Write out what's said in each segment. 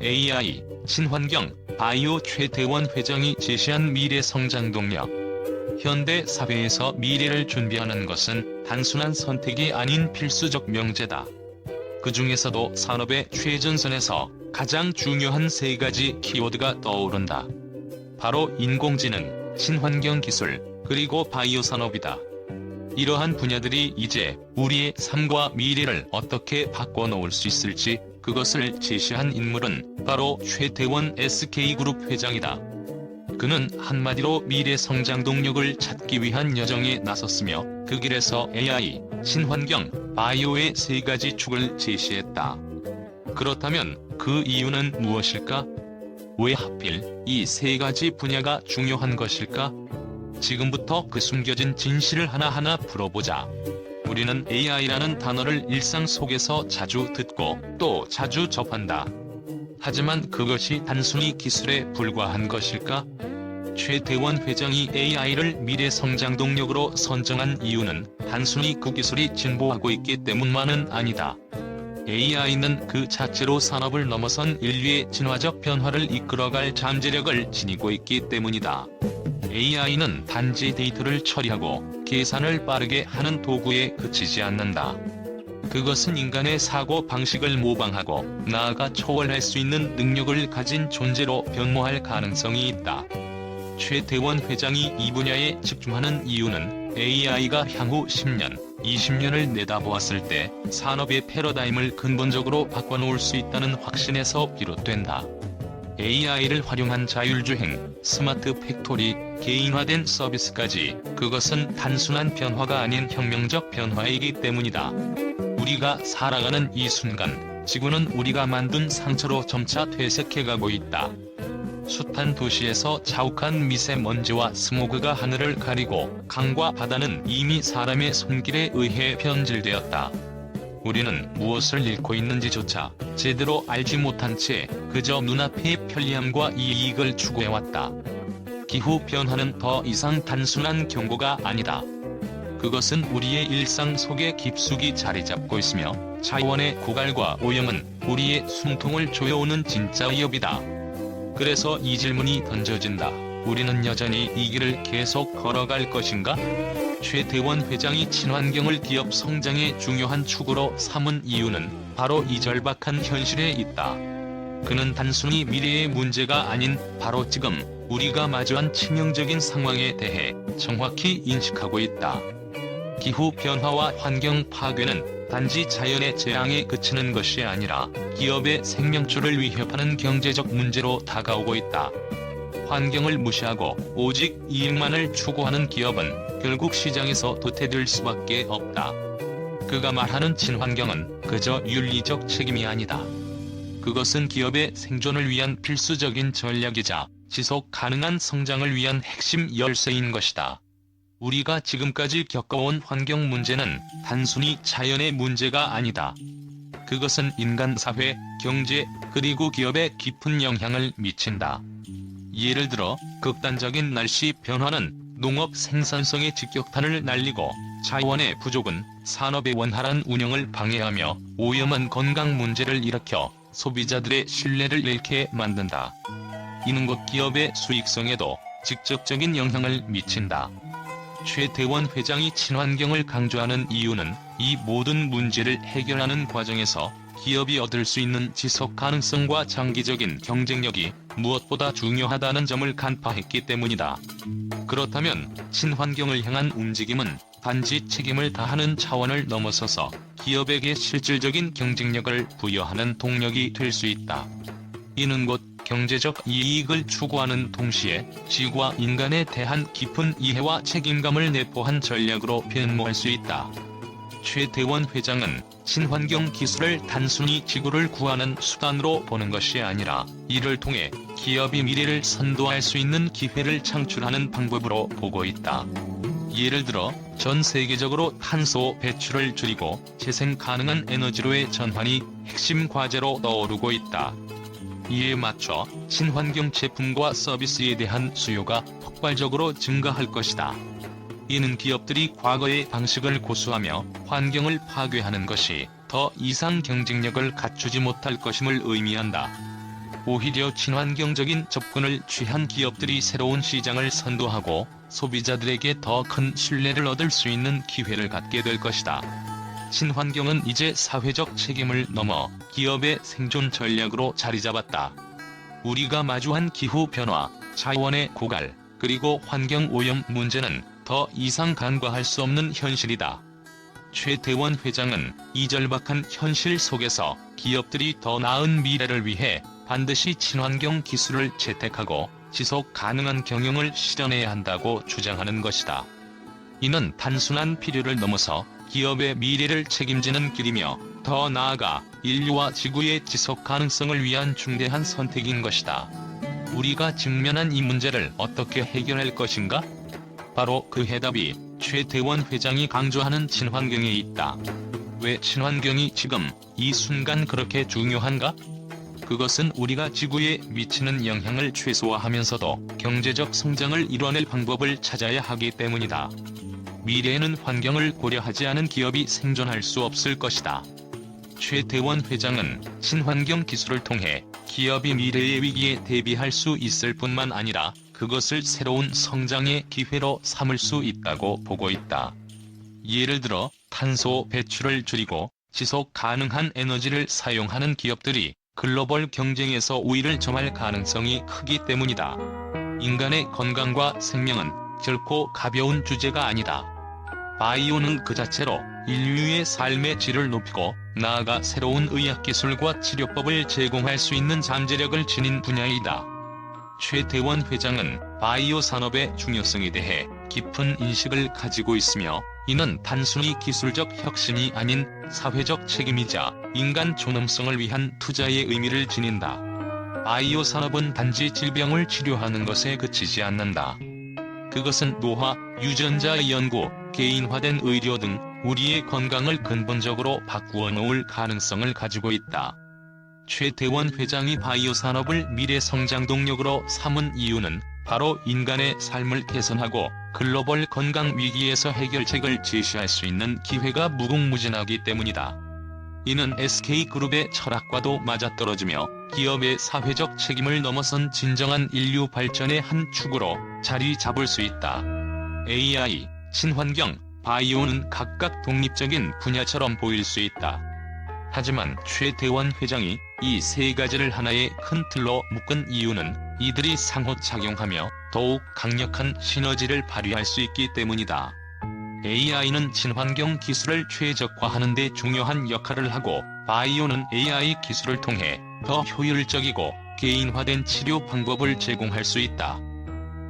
AI, 친환경, 바이오 최태원 회장이 제시한 미래 성장 동력. 현대 사회에서 미래를 준비하는 것은 단순한 선택이 아닌 필수적 명제다. 그 중에서도 산업의 최전선에서 가장 중요한 세 가지 키워드가 떠오른다. 바로 인공지능, 친환경 기술, 그리고 바이오 산업이다. 이러한 분야들이 이제 우리의 삶과 미래를 어떻게 바꿔놓을 수 있을지 그것을 제시한 인물은 바로 최태원 SK그룹 회장이다. 그는 한마디로 미래 성장 동력을 찾기 위한 여정에 나섰으며 그 길에서 AI, 친환경, 바이오의 세 가지 축을 제시했다. 그렇다면 그 이유는 무엇일까? 왜 하필 이 세 가지 분야가 중요한 것일까? 지금부터 그 숨겨진 진실을 하나하나 풀어보자. 우리는 AI라는 단어를 일상 속에서 자주 듣고 또 자주 접한다. 하지만 그것이 단순히 기술에 불과한 것일까? 최태원 회장이 AI를 미래 성장 동력으로 선정한 이유는 단순히 그 기술이 진보하고 있기 때문만은 아니다. AI는 그 자체로 산업을 넘어선 인류의 진화적 변화를 이끌어갈 잠재력을 지니고 있기 때문이다. AI는 단지 데이터를 처리하고 계산을 빠르게 하는 도구에 그치지 않는다. 그것은 인간의 사고 방식을 모방하고 나아가 초월할 수 있는 능력을 가진 존재로 변모할 가능성이 있다. 최태원 회장이 이 분야에 집중하는 이유는 AI가 향후 10년, 20년을 내다보았을 때 산업의 패러다임을 근본적으로 바꿔놓을 수 있다는 확신에서 비롯된다. AI를 활용한 자율주행, 스마트 팩토리, 개인화된 서비스까지 그것은 단순한 변화가 아닌 혁명적 변화이기 때문이다. 우리가 살아가는 이 순간, 지구는 우리가 만든 상처로 점차 퇴색해가고 있다. 숱한 도시에서 자욱한 미세먼지와 스모그가 하늘을 가리고 강과 바다는 이미 사람의 손길에 의해 변질되었다. 우리는 무엇을 잃고 있는지조차 제대로 알지 못한 채 그저 눈앞의 편리함과 이익을 추구해왔다. 기후변화는 더 이상 단순한 경고가 아니다. 그것은 우리의 일상 속에 깊숙이 자리잡고 있으며 자연의 고갈과 오염은 우리의 숨통을 조여오는 진짜 위협이다. 그래서 이 질문이 던져진다. 우리는 여전히 이 길을 계속 걸어갈 것인가? 최태원 회장이 친환경을 기업 성장의 중요한 축으로 삼은 이유는 바로 이 절박한 현실에 있다. 그는 단순히 미래의 문제가 아닌 바로 지금 우리가 마주한 치명적인 상황에 대해 정확히 인식하고 있다. 기후변화와 환경 파괴는 단지 자연의 재앙에 그치는 것이 아니라 기업의 생명줄을 위협하는 경제적 문제로 다가오고 있다. 환경을 무시하고 오직 이익만을 추구하는 기업은 결국 시장에서 도태될 수밖에 없다. 그가 말하는 친환경은 그저 윤리적 책임이 아니다. 그것은 기업의 생존을 위한 필수적인 전략이자 지속 가능한 성장을 위한 핵심 열쇠인 것이다. 우리가 지금까지 겪어온 환경 문제는 단순히 자연의 문제가 아니다. 그것은 인간 사회, 경제, 그리고 기업에 깊은 영향을 미친다. 예를 들어 극단적인 날씨 변화는 농업 생산성의 직격탄을 날리고 자원의 부족은 산업의 원활한 운영을 방해하며 오염은 건강 문제를 일으켜 소비자들의 신뢰를 잃게 만든다. 이는 곧 기업의 수익성에도 직접적인 영향을 미친다. 최태원 회장이 친환경을 강조하는 이유는 이 모든 문제를 해결하는 과정에서 기업이 얻을 수 있는 지속 가능성과 장기적인 경쟁력이 무엇보다 중요하다는 점을 간파했기 때문이다. 그렇다면 친환경을 향한 움직임은 단지 책임을 다하는 차원을 넘어서서 기업에게 실질적인 경쟁력을 부여하는 동력이 될 수 있다. 이는 곧 경제적 이익을 추구하는 동시에 지구와 인간에 대한 깊은 이해와 책임감을 내포한 전략으로 변모할 수 있다. 최태원 회장은 친환경 기술을 단순히 지구를 구하는 수단으로 보는 것이 아니라 이를 통해 기업이 미래를 선도할 수 있는 기회를 창출하는 방법으로 보고 있다. 예를 들어 전 세계적으로 탄소 배출을 줄이고 재생 가능한 에너지로의 전환이 핵심 과제로 떠오르고 있다. 이에 맞춰 친환경 제품과 서비스에 대한 수요가 폭발적으로 증가할 것이다. 이는 기업들이 과거의 방식을 고수하며 환경을 파괴하는 것이 더 이상 경쟁력을 갖추지 못할 것임을 의미한다. 오히려 친환경적인 접근을 취한 기업들이 새로운 시장을 선도하고 소비자들에게 더 큰 신뢰를 얻을 수 있는 기회를 갖게 될 것이다. 친환경은 이제 사회적 책임을 넘어 기업의 생존 전략으로 자리잡았다. 우리가 마주한 기후변화, 자원의 고갈, 그리고 환경오염 문제는 더 이상 간과할 수 없는 현실이다. 최태원 회장은 이 절박한 현실 속에서 기업들이 더 나은 미래를 위해 반드시 친환경 기술을 채택하고 지속 가능한 경영을 실현해야 한다고 주장하는 것이다. 이는 단순한 필요를 넘어서 기업의 미래를 책임지는 길이며 더 나아가 인류와 지구의 지속 가능성을 위한 중대한 선택인 것이다. 우리가 직면한 이 문제를 어떻게 해결할 것인가? 바로 그 해답이 최태원 회장이 강조하는 친환경에 있다. 왜 친환경이 지금 이 순간 그렇게 중요한가? 그것은 우리가 지구에 미치는 영향을 최소화하면서도 경제적 성장을 이뤄낼 방법을 찾아야 하기 때문이다. 미래에는 환경을 고려하지 않은 기업이 생존할 수 없을 것이다. 최태원 회장은 친환경 기술을 통해 기업이 미래의 위기에 대비할 수 있을 뿐만 아니라 그것을 새로운 성장의 기회로 삼을 수 있다고 보고 있다. 예를 들어 탄소 배출을 줄이고 지속 가능한 에너지를 사용하는 기업들이 글로벌 경쟁에서 우위를 점할 가능성이 크기 때문이다. 인간의 건강과 생명은 결코 가벼운 주제가 아니다. 바이오는 그 자체로 인류의 삶의 질을 높이고 나아가 새로운 의학기술과 치료법을 제공할 수 있는 잠재력을 지닌 분야이다. 최태원 회장은 바이오 산업의 중요성에 대해 깊은 인식을 가지고 있으며 이는 단순히 기술적 혁신이 아닌 사회적 책임이자 인간 존엄성을 위한 투자의 의미를 지닌다. 바이오 산업은 단지 질병을 치료하는 것에 그치지 않는다. 그것은 노화, 유전자 연구, 개인화된 의료 등 우리의 건강을 근본적으로 바꾸어 놓을 가능성을 가지고 있다. 최태원 회장이 바이오 산업을 미래 성장 동력으로 삼은 이유는 바로 인간의 삶을 개선하고 글로벌 건강 위기에서 해결책을 제시할 수 있는 기회가 무궁무진하기 때문이다. 이는 SK그룹의 철학과도 맞아떨어지며 기업의 사회적 책임을 넘어선 진정한 인류 발전의 한 축으로 자리 잡을 수 있다. AI, 친환경, 바이오는 각각 독립적인 분야처럼 보일 수 있다. 하지만 최태원 회장이 이 세 가지를 하나의 큰 틀로 묶은 이유는 이들이 상호작용하며 더욱 강력한 시너지를 발휘할 수 있기 때문이다. AI는 친환경 기술을 최적화하는 데 중요한 역할을 하고 바이오는 AI 기술을 통해 더 효율적이고 개인화된 치료 방법을 제공할 수 있다.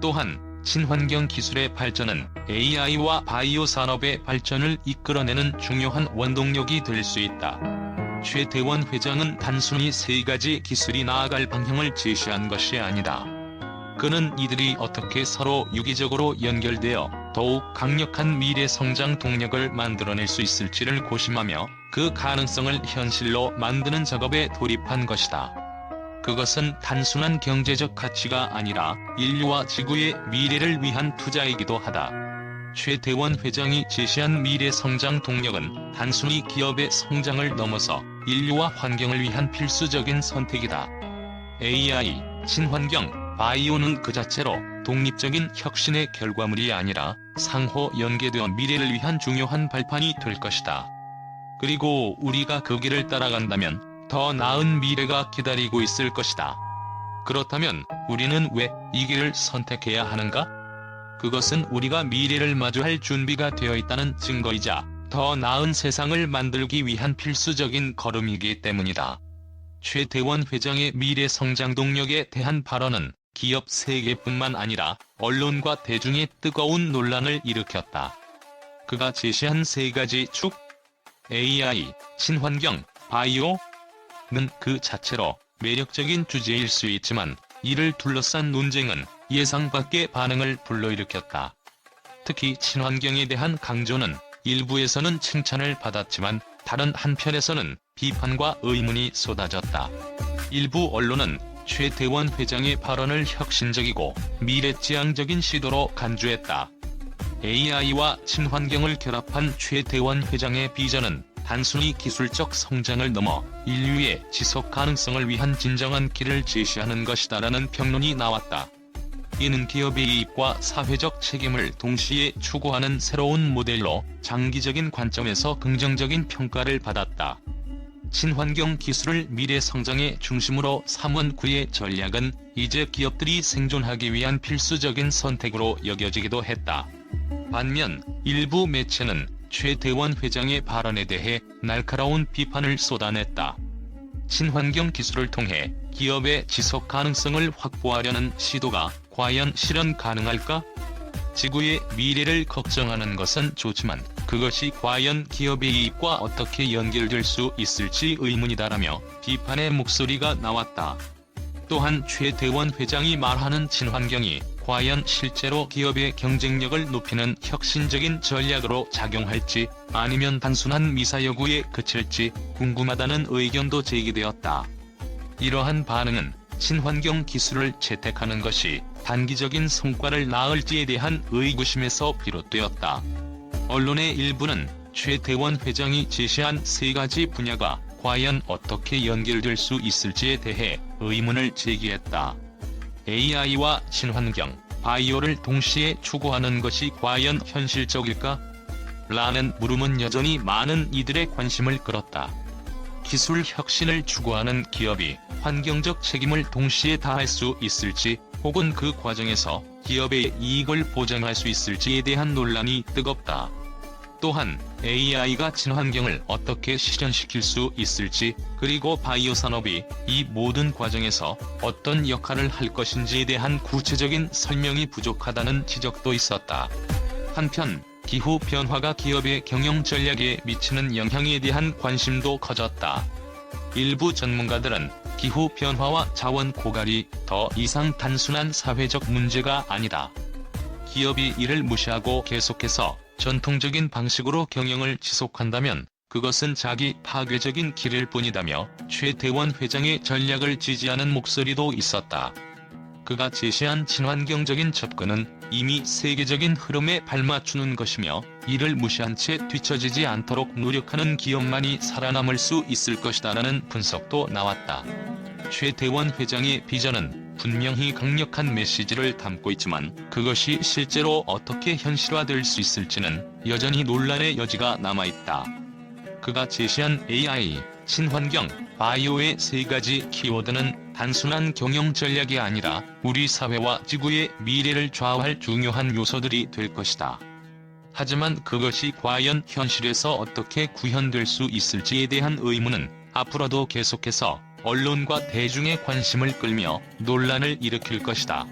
또한 친환경 기술의 발전은 AI와 바이오 산업의 발전을 이끌어내는 중요한 원동력이 될 수 있다. 최태원 회장은 단순히 세 가지 기술이 나아갈 방향을 제시한 것이 아니다. 그는 이들이 어떻게 서로 유기적으로 연결되어 더욱 강력한 미래 성장 동력을 만들어낼 수 있을지를 고심하며 그 가능성을 현실로 만드는 작업에 돌입한 것이다. 그것은 단순한 경제적 가치가 아니라 인류와 지구의 미래를 위한 투자이기도 하다. 최태원 회장이 제시한 미래 성장 동력은 단순히 기업의 성장을 넘어서 인류와 환경을 위한 필수적인 선택이다. AI, 친환경, 바이오는 그 자체로 독립적인 혁신의 결과물이 아니라 상호 연계되어 미래를 위한 중요한 발판이 될 것이다. 그리고 우리가 그 길을 따라간다면 더 나은 미래가 기다리고 있을 것이다. 그렇다면 우리는 왜 이 길을 선택해야 하는가? 그것은 우리가 미래를 마주할 준비가 되어 있다는 증거이자 더 나은 세상을 만들기 위한 필수적인 걸음이기 때문이다. 최태원 회장의 미래 성장 동력에 대한 발언은 기업 세계뿐만 아니라 언론과 대중의 뜨거운 논란을 일으켰다. 그가 제시한 세 가지 축, AI, 친환경, 바이오는 그 자체로 매력적인 주제일 수 있지만 이를 둘러싼 논쟁은 예상 밖의 반응을 불러일으켰다. 특히 친환경에 대한 강조는 일부에서는 칭찬을 받았지만 다른 한편에서는 비판과 의문이 쏟아졌다. 일부 언론은 최태원 회장의 발언을 혁신적이고 미래지향적인 시도로 간주했다. AI와 친환경을 결합한 최태원 회장의 비전은 단순히 기술적 성장을 넘어 인류의 지속 가능성을 위한 진정한 길을 제시하는 것이다라는 평론이 나왔다. 이는 기업의 이익과 사회적 책임을 동시에 추구하는 새로운 모델로 장기적인 관점에서 긍정적인 평가를 받았다. 친환경 기술을 미래 성장의 중심으로 삼은 그의 전략은 이제 기업들이 생존하기 위한 필수적인 선택으로 여겨지기도 했다. 반면 일부 매체는 최대원 회장의 발언에 대해 날카로운 비판을 쏟아냈다. 친환경 기술을 통해 기업의 지속 가능성을 확보하려는 시도가 과연 실현 가능할까? 지구의 미래를 걱정하는 것은 좋지만 그것이 과연 기업의 이익과 어떻게 연결될 수 있을지 의문이다라며 비판의 목소리가 나왔다. 또한 최대원 회장이 말하는 친환경이 과연 실제로 기업의 경쟁력을 높이는 혁신적인 전략으로 작용할지 아니면 단순한 미사여구에 그칠지 궁금하다는 의견도 제기되었다. 이러한 반응은 친환경 기술을 채택하는 것이 단기적인 성과를 낳을지에 대한 의구심에서 비롯되었다. 언론의 일부는 최대원 회장이 제시한 3가지 분야가 과연 어떻게 연결될 수 있을지에 대해 의문을 제기했다. AI와 친환경, 바이오를 동시에 추구하는 것이 과연 현실적일까? 라는 물음은 여전히 많은 이들의 관심을 끌었다. 기술 혁신을 추구하는 기업이 환경적 책임을 동시에 다할 수 있을지 혹은 그 과정에서 기업의 이익을 보장할 수 있을지에 대한 논란이 뜨겁다. 또한 AI가 친환경을 어떻게 실현시킬 수 있을지 그리고 바이오 산업이 이 모든 과정에서 어떤 역할을 할 것인지에 대한 구체적인 설명이 부족하다는 지적도 있었다. 한편 기후 변화가 기업의 경영 전략에 미치는 영향에 대한 관심도 커졌다. 일부 전문가들은 기후 변화와 자원 고갈이 더 이상 단순한 사회적 문제가 아니다. 기업이 이를 무시하고 계속해서 전통적인 방식으로 경영을 지속한다면 그것은 자기 파괴적인 길일 뿐이다며 최대원 회장의 전략을 지지하는 목소리도 있었다. 그가 제시한 친환경적인 접근은 이미 세계적인 흐름에 발맞추는 것이며 이를 무시한 채 뒤처지지 않도록 노력하는 기업만이 살아남을 수 있을 것이다라는 분석도 나왔다. 최대원 회장의 비전은 분명히 강력한 메시지를 담고 있지만 그것이 실제로 어떻게 현실화될 수 있을지는 여전히 논란의 여지가 남아있다. 그가 제시한 AI, 친환경, 바이오의 3가지 키워드는 단순한 경영 전략이 아니라 우리 사회와 지구의 미래를 좌우할 중요한 요소들이 될 것이다. 하지만 그것이 과연 현실에서 어떻게 구현될 수 있을지에 대한 의문은 앞으로도 계속해서 언론과 대중의 관심을 끌며 논란을 일으킬 것이다.